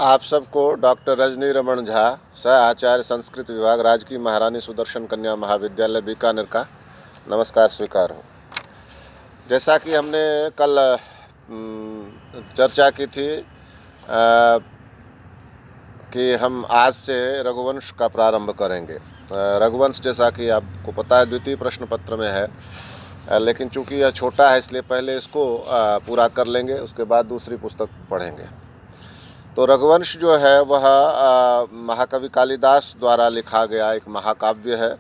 आप सबको डॉक्टर रजनी रमन झा, सह आचार्य संस्कृत विभाग, राजकीय महारानी सुदर्शन कन्या महाविद्यालय बीकानेर का नमस्कार स्वीकार हो। जैसा कि हमने कल चर्चा की थी कि हम आज से रघुवंश का प्रारंभ करेंगे। रघुवंश जैसा कि आपको पता है द्वितीय प्रश्न पत्र में है, लेकिन चूंकि यह छोटा है इसलिए पहले इसको पूरा कर लेंगे, उसके बाद दूसरी पुस्तक पढ़ेंगे। तो रघुवंश जो है वह महाकवि कालिदास द्वारा लिखा गया एक महाकाव्य है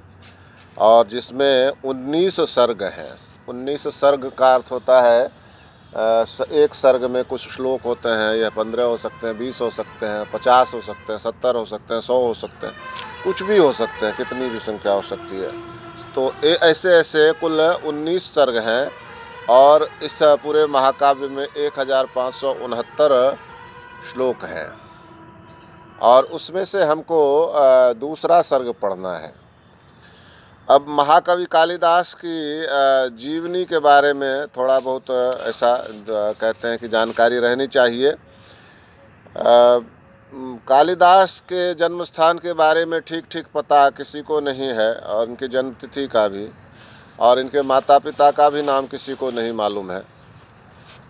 और जिसमें 19 सर्ग हैं। 19 सर्ग का अर्थ होता है एक सर्ग में कुछ श्लोक होते हैं, यह 15 हो सकते हैं, 20 हो सकते हैं, 50 हो सकते हैं, 70 हो सकते हैं, 100 हो सकते हैं, कुछ भी हो सकते हैं, कितनी भी संख्या हो सकती है। तो ऐसे ऐसे कुल 19 सर्ग हैं और इस पूरे महाकाव्य में 1569 श्लोक हैं और उसमें से हमको दूसरा सर्ग पढ़ना है। अब महाकवि कालिदास की जीवनी के बारे में थोड़ा बहुत ऐसा कहते हैं कि जानकारी रहनी चाहिए। कालिदास के जन्म स्थान के बारे में ठीक ठीक पता किसी को नहीं है और इनकी जन्म तिथि का भी, और इनके माता पिता का भी नाम किसी को नहीं मालूम है।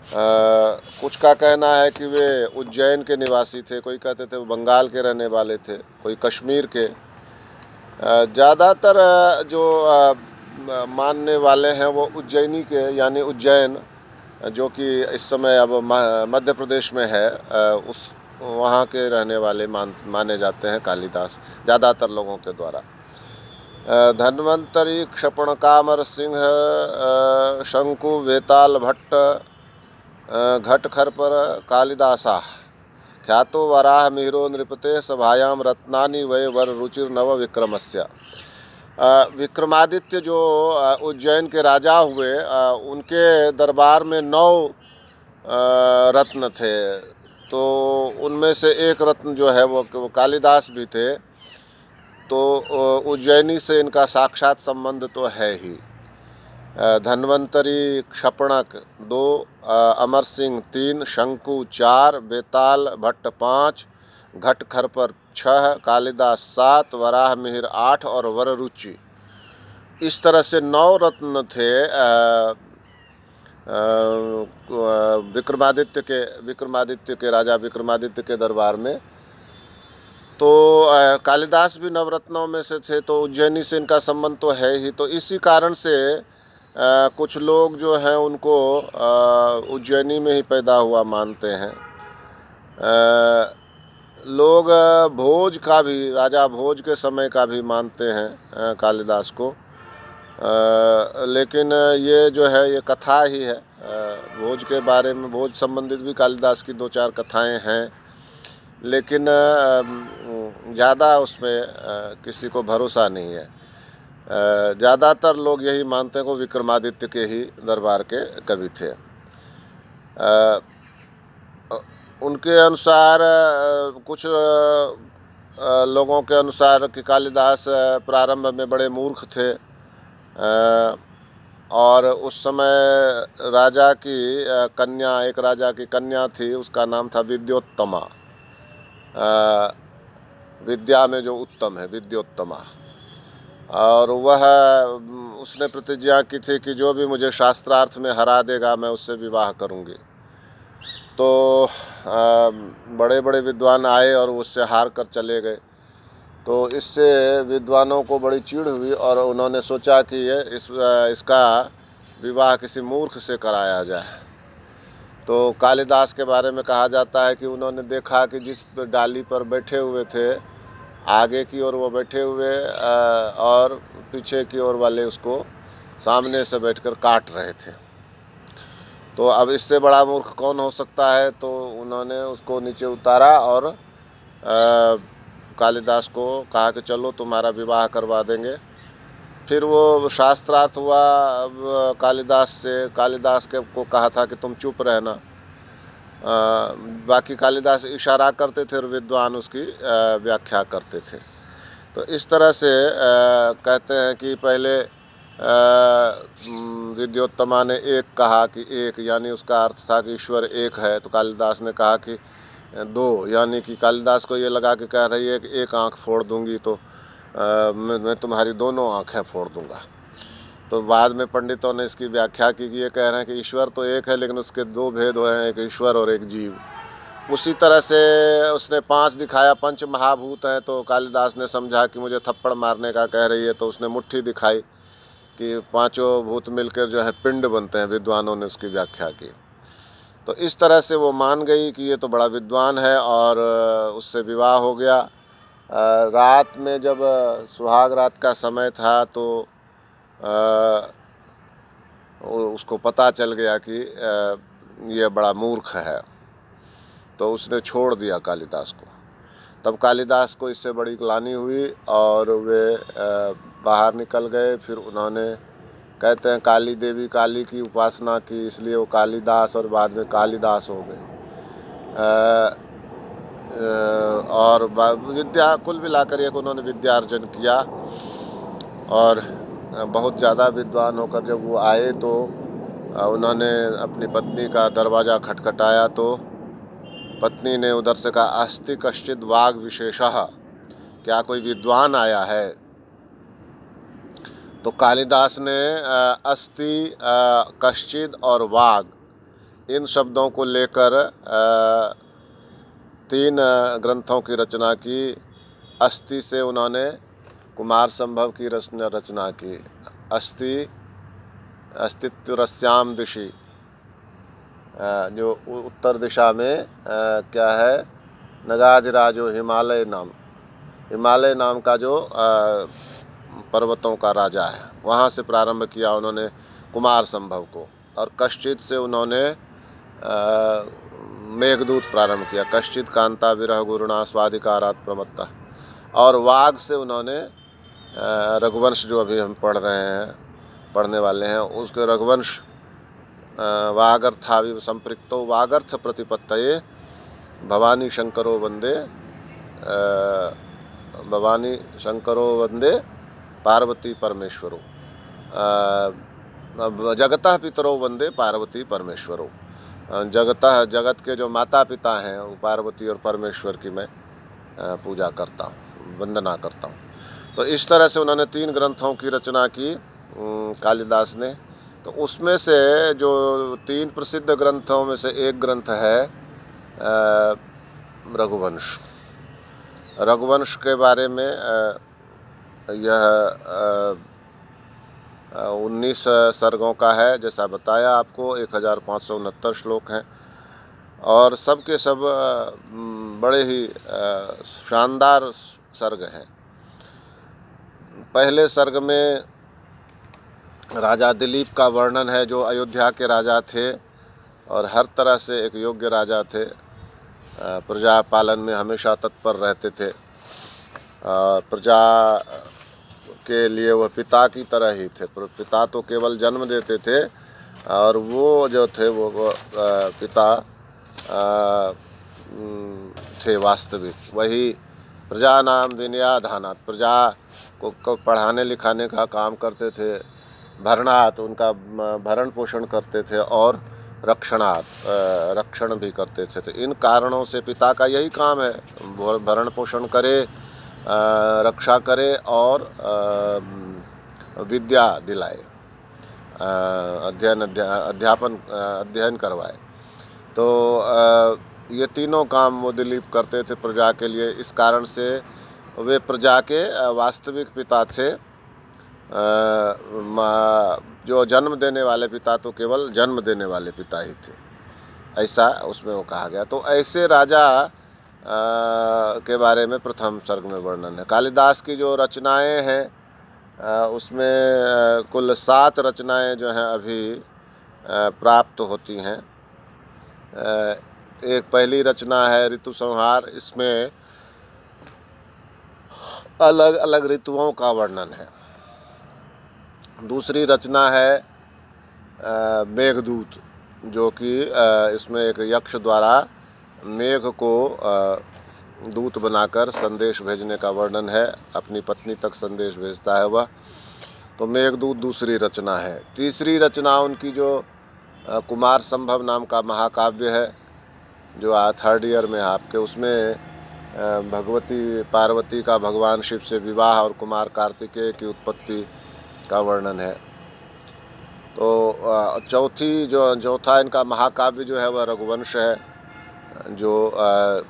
कुछ का कहना है कि वे उज्जैन के निवासी थे, कोई कहते थे वो बंगाल के रहने वाले थे, कोई कश्मीर के। ज़्यादातर जो मानने वाले हैं वो उज्जैनी के, यानी उज्जैन जो कि इस समय अब मध्य प्रदेश में है, उस वहाँ के रहने वाले माने जाते हैं कालिदास ज़्यादातर लोगों के द्वारा। धन्वंतरी, क्षपणकामर सिंह, शंकु, वेताल भट्ट, घट खरपर कालिदासा, ख्यातो वराह मिहिरो नृपते सभायाम रत्नानि वै वर रुचिर नव विक्रमस्य। विक्रमादित्य जो उज्जैन के राजा हुए, उनके दरबार में 9 रत्न थे, तो उनमें से एक रत्न जो है वो कालिदास भी थे। तो उज्जैनी से इनका साक्षात संबंध तो है ही। धन्वंतरी, क्षपणक 2, अमर सिंह 3, शंकु 4, बेताल भट्ट 5, घट खरपर 6, कालिदास 7, वराह मिहिर 8 और वररुचि। इस तरह से 9 रत्न थे विक्रमादित्य के राजा विक्रमादित्य के दरबार में। तो कालिदास भी नवरत्नों में से थे, तो उज्जैनी से इनका संबंध तो है ही। तो इसी कारण से कुछ लोग जो हैं उनको उज्जैनी में ही पैदा हुआ मानते हैं। लोग भोज का भी, राजा भोज के समय का भी मानते हैं कालिदास को, लेकिन ये जो है ये कथा ही है। भोज के बारे में, भोज संबंधित भी कालिदास की 2-4 कथाएं हैं, लेकिन ज़्यादा उसमें किसी को भरोसा नहीं है। ज़्यादातर लोग यही मानते हैं कि विक्रमादित्य के ही दरबार के कवि थे। उनके अनुसार, कुछ लोगों के अनुसार कि कालिदास प्रारंभ में बड़े मूर्ख थे और उस समय राजा की कन्या, एक राजा की कन्या थी, उसका नाम था विद्योत्तमा। विद्या में जो उत्तम है, विद्योत्तमा। और वह उसने प्रतिज्ञा की थी कि जो भी मुझे शास्त्रार्थ में हरा देगा मैं उससे विवाह करूंगी। तो बड़े बड़े विद्वान आए और उससे हार कर चले गए। तो इससे विद्वानों को बड़ी चिढ़ हुई और उन्होंने सोचा कि इसका विवाह किसी मूर्ख से कराया जाए। तो कालिदास के बारे में कहा जाता है कि उन्होंने देखा कि जिस डाली पर बैठे हुए थे, आगे की ओर वो बैठे हुए और पीछे की ओर वाले उसको सामने से बैठकर काट रहे थे। तो अब इससे बड़ा मूर्ख कौन हो सकता है। तो उन्होंने उसको नीचे उतारा और कालिदास को कहा कि चलो तुम्हारा विवाह करवा देंगे। फिर वो शास्त्रार्थ हुआ कालिदास से। कालिदास को कहा था कि तुम चुप रहना। बाकी कालिदास इशारा करते थे और विद्वान उसकी व्याख्या करते थे। तो इस तरह से कहते हैं कि पहले विद्योत्तमा ने एक कहा कि एक, यानी उसका अर्थ था कि ईश्वर एक है। तो कालिदास ने कहा कि दो, यानी कि कालिदास को ये लगा के कह रही है कि एक आँख फोड़ दूंगी तो मैं तुम्हारी दोनों आँखें फोड़ दूंगा। तो बाद में पंडितों ने इसकी व्याख्या की कि ये कह रहे हैं कि ईश्वर तो एक है लेकिन उसके दो भेद हैं, एक ईश्वर और एक जीव। उसी तरह से उसने 5 दिखाया, पंच महाभूत हैं, तो कालिदास ने समझा कि मुझे थप्पड़ मारने का कह रही है, तो उसने मुट्ठी दिखाई कि 5 भूत मिलकर जो है पिंड बनते हैं। विद्वानों ने उसकी व्याख्या की। तो इस तरह से वो मान गई कि ये तो बड़ा विद्वान है और उससे विवाह हो गया। रात में जब सुहाग रात का समय था तो उसको पता चल गया कि ये बड़ा मूर्ख है, तो उसने छोड़ दिया कालिदास को। तब कालिदास को इससे बड़ी ग्लानि हुई और वे बाहर निकल गए। फिर उन्होंने, कहते हैं, काली देवी काली की उपासना की, इसलिए वो कालिदास और बाद में कालिदास हो गए। और विद्या, कुल मिलाकर एक उन्होंने विद्यार्जन किया और बहुत ज़्यादा विद्वान होकर जब वो आए तो उन्होंने अपनी पत्नी का दरवाज़ा खटखटाया, तो पत्नी ने उधर से कहा, अस्ति कश्चिद वाग विशेषः, क्या कोई विद्वान आया है? तो कालिदास ने अस्ति, कश्चिद और वाग, इन शब्दों को लेकर 3 ग्रंथों की रचना की। अस्ति से उन्होंने कुमार संभव की रचना की। अस्ति अस्तित्वरस्याम दिशि, जो उत्तर दिशा में क्या है, नगाधिराजो हिमालय नाम, हिमालय नाम का जो पर्वतों का राजा है, वहाँ से प्रारंभ किया उन्होंने कुमार संभव को। और कश्चित से उन्होंने मेघदूत प्रारंभ किया, कश्चित कांता विरह गुरुणा स्वाधिकारात् प्रमत्ता। और वाग से उन्होंने रघुवंश, जो अभी हम पढ़ने वाले हैं, उसके रघुवंश, वागर्थाविव संपृक्तो वागर्थ प्रतिपत्तये भवानी शंकरो वंदे, भवानी शंकरो वंदे पार्वती परमेश्वरो, जगतः पितरो वंदे पार्वती परमेश्वरो। जगत के जो माता पिता हैं वो पार्वती और परमेश्वर की मैं पूजा करता हूँ, वंदना करता हूँ। तो इस तरह से उन्होंने 3 ग्रंथों की रचना की कालिदास ने। तो उसमें से जो 3 प्रसिद्ध ग्रंथों में से एक ग्रंथ है रघुवंश। रघुवंश के बारे में यह 19 सर्गों का है, जैसा बताया आपको। 1569 श्लोक हैं और सब के सब बड़े ही शानदार सर्ग हैं। पहले सर्ग में राजा दिलीप का वर्णन है, जो अयोध्या के राजा थे और हर तरह से एक योग्य राजा थे। प्रजा पालन में हमेशा तत्पर रहते थे। प्रजा के लिए वह पिता की तरह ही थे। पिता तो केवल जन्म देते थे और वो जो थे वो पिता थे वास्तविक। वही प्रजा नाम विनयाधानात्, प्रजा को पढ़ाने लिखाने का काम करते थे। भरणात्, उनका भरण पोषण करते थे और रक्षणात्, रक्षण भी करते थे। तो इन कारणों से पिता का यही काम है, भरण पोषण करे, रक्षा करे और विद्या दिलाए, अध्ययन करवाए। तो ये तीनों काम वो दिलीप करते थे प्रजा के लिए। इस कारण से वे प्रजा के वास्तविक पिता थे। जो जन्म देने वाले पिता तो केवल जन्म देने वाले पिता ही थे, ऐसा उसमें वो कहा गया। तो ऐसे राजा के बारे में प्रथम सर्ग में वर्णन है। कालिदास की जो रचनाएं हैं उसमें कुल 7 रचनाएं जो हैं अभी प्राप्त होती हैं। एक पहली रचना है ऋतु संहार, इसमें अलग अलग ऋतुओं का वर्णन है। दूसरी रचना है मेघदूत, जो कि इसमें एक यक्ष द्वारा मेघ को दूत बनाकर संदेश भेजने का वर्णन है, अपनी पत्नी तक संदेश भेजता है वह। तो मेघदूत दूसरी रचना है। तीसरी रचना उनकी जो कुमार संभव नाम का महाकाव्य है, जो थर्ड ईयर में आपके, उसमें भगवती पार्वती का भगवान शिव से विवाह और कुमार कार्तिकेय की उत्पत्ति का वर्णन है। तो चौथा इनका महाकाव्य जो है वह रघुवंश है, जो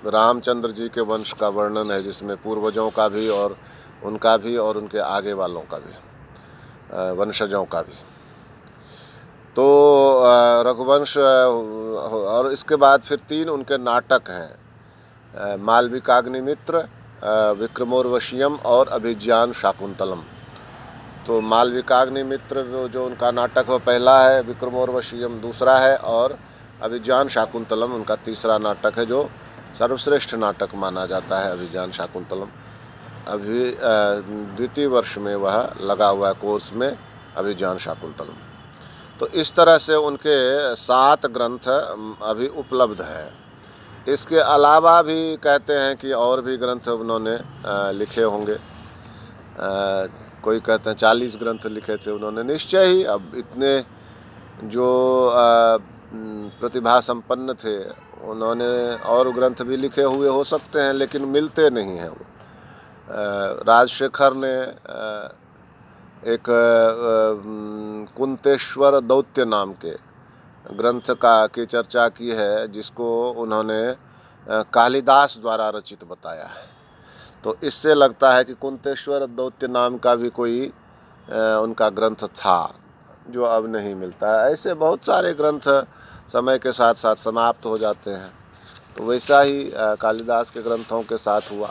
रामचंद्र जी के वंश का वर्णन है, जिसमें पूर्वजों का भी और उनका भी और उनके आगे वालों का भी, वंशजों का भी। तो रघुवंश, और इसके बाद फिर 3 उनके नाटक हैं, मालविकाग्निमित्र, विक्रमोर्वशीयम और अभिज्ञान शाकुंतलम। तो मालविकाग्निमित्र जो उनका नाटक वो पहला है, विक्रमोर्वशीयम दूसरा है, और अभिज्ञान शाकुंतलम उनका तीसरा नाटक है, जो सर्वश्रेष्ठ नाटक माना जाता है। अभिज्ञान शाकुंतलम अभी द्वितीय वर्ष में वह लगा हुआ है कोर्स में, अभिज्ञान शाकुंतलम। तो इस तरह से उनके 7 ग्रंथ अभी उपलब्ध है। इसके अलावा भी कहते हैं कि और भी ग्रंथ उन्होंने लिखे होंगे। कोई कहते हैं 40 ग्रंथ लिखे थे उन्होंने, निश्चय ही। अब इतने जो प्रतिभा संपन्न थे, उन्होंने और ग्रंथ भी लिखे हुए हो सकते हैं, लेकिन मिलते नहीं हैं वो। राजशेखर ने एक कुंतेश्वर दौत्य नाम के ग्रंथ की चर्चा की है, जिसको उन्होंने कालिदास द्वारा रचित बताया है। तो इससे लगता है कि कुंतेश्वर दौत्य नाम का भी कोई उनका ग्रंथ था, जो अब नहीं मिलता है। ऐसे बहुत सारे ग्रंथ समय के साथ साथ समाप्त हो जाते हैं। तो वैसा ही कालिदास के ग्रंथों के साथ हुआ।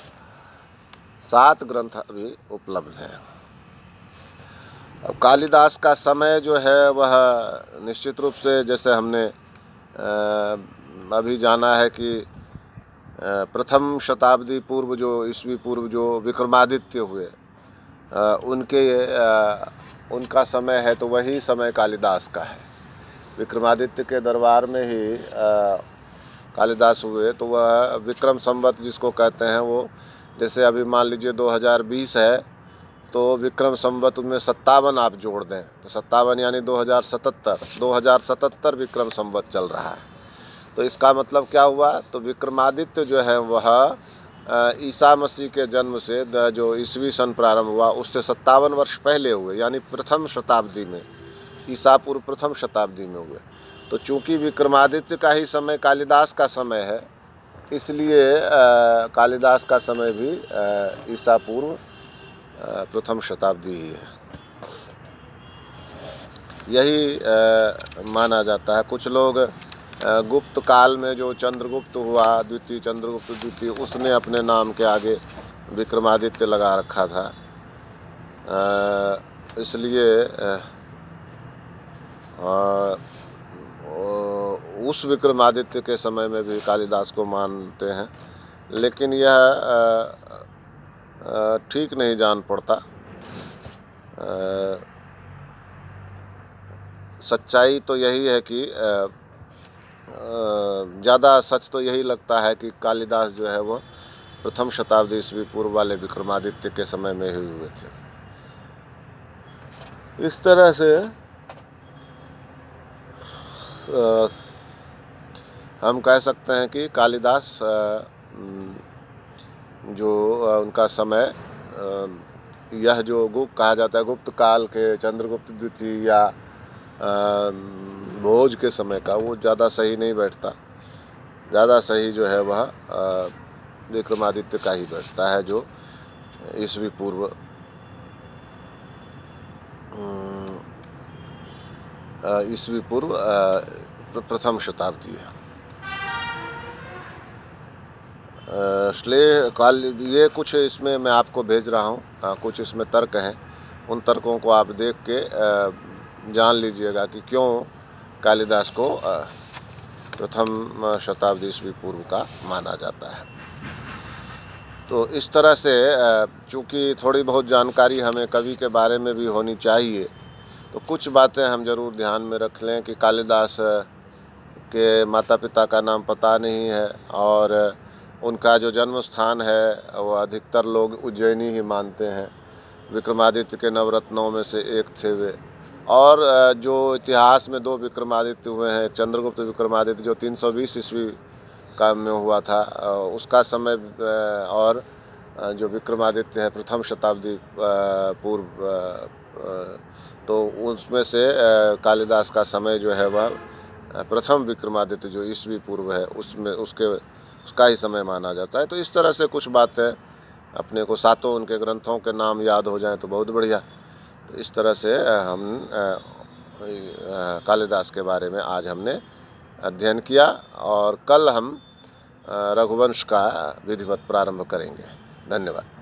7 ग्रंथ अभी उपलब्ध हैं। अब कालिदास का समय जो है वह निश्चित रूप से, जैसे हमने अभी जाना है कि प्रथम शताब्दी पूर्व, जो ईस्वी पूर्व जो विक्रमादित्य हुए, उनका समय है, तो वही समय कालिदास का है। विक्रमादित्य के दरबार में ही कालिदास हुए। तो वह विक्रम संवत जिसको कहते हैं, वो जैसे अभी मान लीजिए 2020 है, तो विक्रम संवत में 57 आप जोड़ दें तो 57 यानी 2077 विक्रम संवत चल रहा है। तो इसका मतलब क्या हुआ? तो विक्रमादित्य जो है वह ईसा मसीह के जन्म से जो ईस्वी सन प्रारंभ हुआ, उससे 57 वर्ष पहले हुए, यानी प्रथम शताब्दी में, ईसा पूर्व प्रथम शताब्दी में हुए। तो चूँकि विक्रमादित्य का ही समय कालिदास का समय है, इसलिए कालिदास का समय भी ईसा पूर्व प्रथम शताब्दी ही है, यही माना जाता है। कुछ लोग गुप्त काल में जो चंद्रगुप्त हुआ, द्वितीय चंद्रगुप्त द्वितीय, उसने अपने नाम के आगे विक्रमादित्य लगा रखा था, इसलिए उस विक्रमादित्य के समय में भी कालिदास को मानते हैं। लेकिन यह ठीक नहीं जान पड़ता। सच्चाई तो यही है कि ज़्यादा सच तो यही लगता है कि कालिदास जो है वो प्रथम शताब्दी ईस्वी पूर्व वाले विक्रमादित्य के समय में ही हुए थे। इस तरह से हम कह सकते हैं कि कालिदास जो उनका समय, यह जो गुप्त कहा जाता है, गुप्त काल के चंद्रगुप्त द्वितीय या भोज के समय का, वो ज़्यादा सही नहीं बैठता। ज़्यादा सही जो है वह विक्रमादित्य का ही बैठता है, जो ईस्वी पूर्व प्रथम शताब्दी है। ये कुछ इसमें मैं आपको भेज रहा हूँ, कुछ इसमें तर्क हैं। उन तर्कों को आप देख के जान लीजिएगा कि क्यों कालिदास को प्रथम शताब्दी ईस्वी पूर्व का माना जाता है। तो इस तरह से चूँकि थोड़ी बहुत जानकारी हमें कवि के बारे में भी होनी चाहिए, तो कुछ बातें हम ज़रूर ध्यान में रख लें कि कालिदास के माता पिता का नाम पता नहीं है, और उनका जो जन्म स्थान है वो अधिकतर लोग उज्जैनी ही मानते हैं। विक्रमादित्य के नवरत्नों में से एक थे वे। और जो इतिहास में 2 विक्रमादित्य हुए हैं, एक चंद्रगुप्त विक्रमादित्य जो 320 ईस्वी का में हुआ था, उसका समय और जो विक्रमादित्य है प्रथम शताब्दी पूर्व, तो उसमें से कालिदास का समय जो है वह प्रथम विक्रमादित्य जो ईस्वी पूर्व है उसमें उसका ही समय माना जाता है। तो इस तरह से कुछ बातें अपने को सातों उनके ग्रंथों के नाम याद हो जाएं तो बहुत बढ़िया। तो इस तरह से हम कालिदास के बारे में आज हमने अध्ययन किया और कल हम रघुवंश का विधिवत प्रारंभ करेंगे। धन्यवाद।